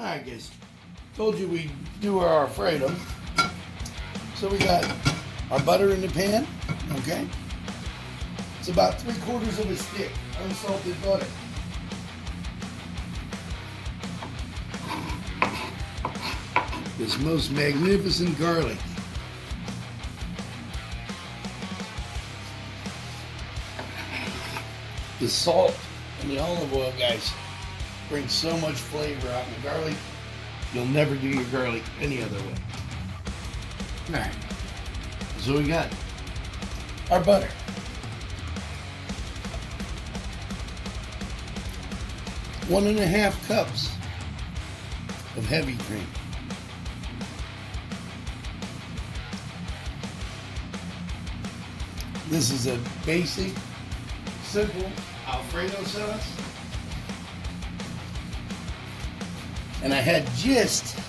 Alright guys, told you we do our Alfredo. So we got our butter in the pan, okay? It's about 3/4 of a stick, unsalted butter. This most magnificent garlic. The salt and the olive oil, guys, brings so much flavor out in the garlic. You'll never do your garlic any other way. Alright, so we got our butter. One and a half cups of heavy cream. This is a basic, simple Alfredo sauce. And I had just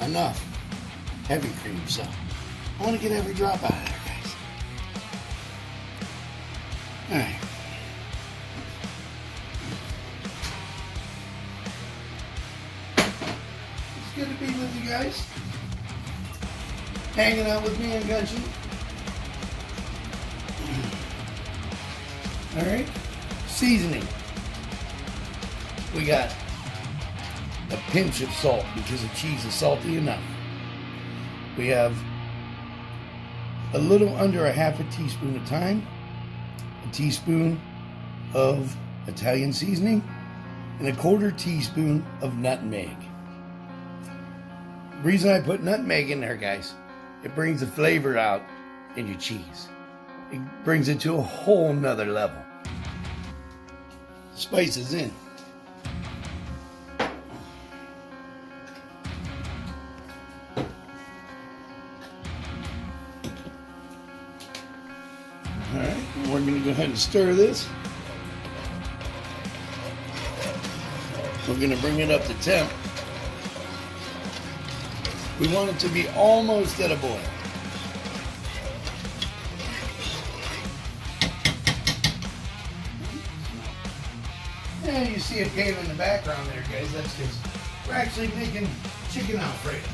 enough heavy cream, so I want to get every drop out of there, guys. Alright. It's good to be with you guys. Hanging out with me and Cajun. Alright. Seasoning. We got a pinch of salt because the cheese is salty enough. We have a little under a half a teaspoon of thyme, a teaspoon of Italian seasoning, and a 1/4 teaspoon of nutmeg. The reason I put nutmeg in there, guys, it brings the flavor out in your cheese. It brings it to a whole nother level. Spices in. Alright, we're going to go ahead and stir this. We're going to bring it up to temp. We want it to be almost at a boil. And you see a pan in the background there, guys. That's because we're actually making chicken Alfredo.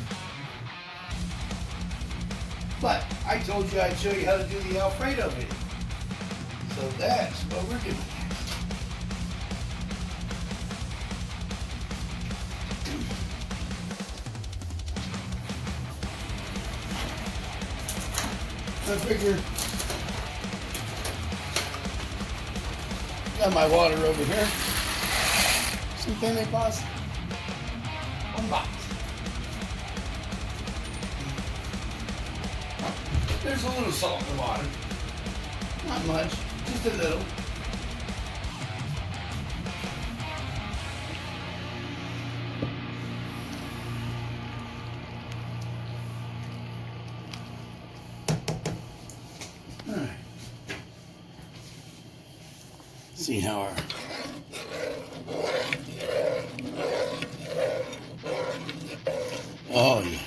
But I told you I'd show you how to do the Alfredo video. So that's what we're doing. I figure got my water over here. Some penne pasta. One box. There's a little salt in the water. Not much, just a little. All right. See how our oh yeah.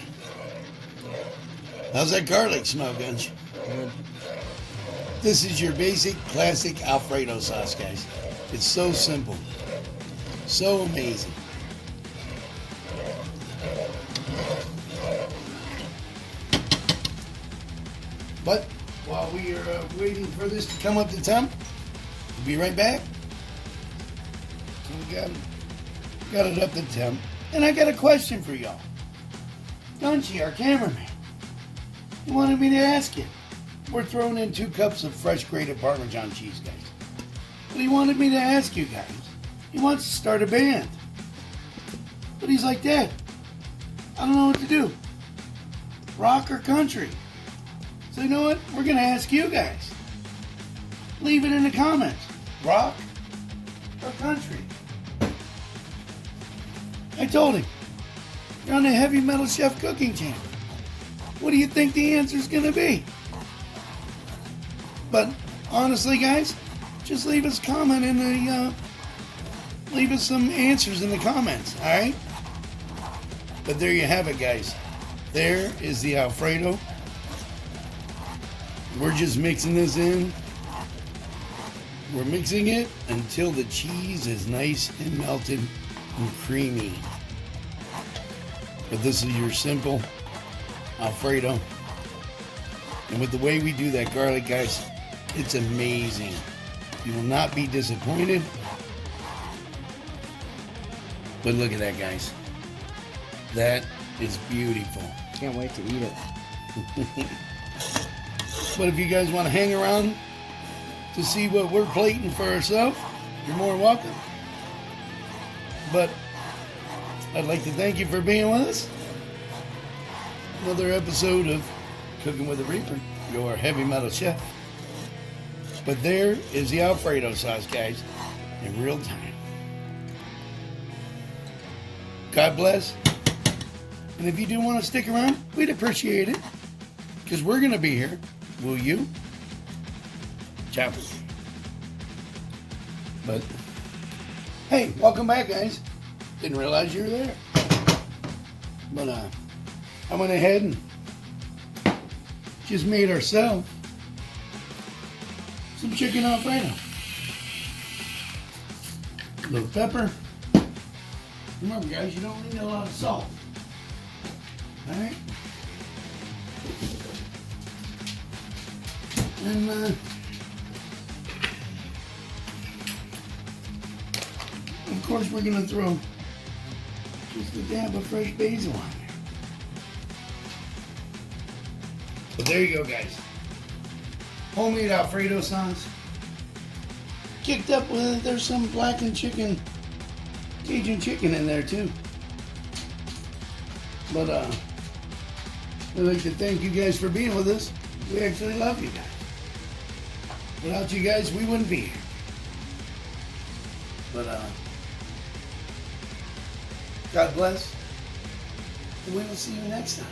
How's that garlic smell, Gunch? Good. This is your basic classic Alfredo sauce, guys. It's so simple. So amazing. But while we are waiting for this to come up to temp, we'll be right back. So we got it up to temp. And I got a question for y'all. Gunchy, our cameraman, he wanted me to ask you. We're throwing in 2 cups of fresh grated Parmesan cheese, guys. But he wanted me to ask you guys. He wants to start a band. But he's like, Dad, I don't know what to do. Rock or country? So you know what? We're going to ask you guys. Leave it in the comments. Rock or country? I told him. You're on the Heavy Metal Chef cooking channel. What do you think the answer is going to be? But honestly, guys, just leave us a comment in the leave us some answers in the comments. All right. But there you have it, guys. There is the Alfredo. We're just mixing this in. We're mixing it until the cheese is nice and melted and creamy. But this is your simple Alfredo. And with the way we do that garlic, guys, it's amazing. You will not be disappointed. But look at that, guys. That is beautiful. Can't wait to eat it. But if you guys want to hang around to see what we're plating for ourselves, you're more welcome. But I'd like to thank you for being with us. Another episode of Cooking with a Reaper, your heavy metal chef. But there is the Alfredo sauce, guys, in real time. God bless. And if you do want to stick around, we'd appreciate it. Because we're going to be here. Will you? Ciao. But, hey, welcome back, guys. Didn't realize you were there. But, I went ahead and just made ourselves some chicken Alfredo. A little pepper. Remember, guys, you don't need a lot of salt. Alright? And, of course, we're going to throw just a dab of fresh basil on there. But there you go, guys. Homemade Alfredo sauce. Kicked up with it, there's some blackened chicken, Cajun chicken in there too. But I'd like to thank you guys for being with us. We actually love you guys. Without you guys, we wouldn't be here. But God bless. And we will see you next time.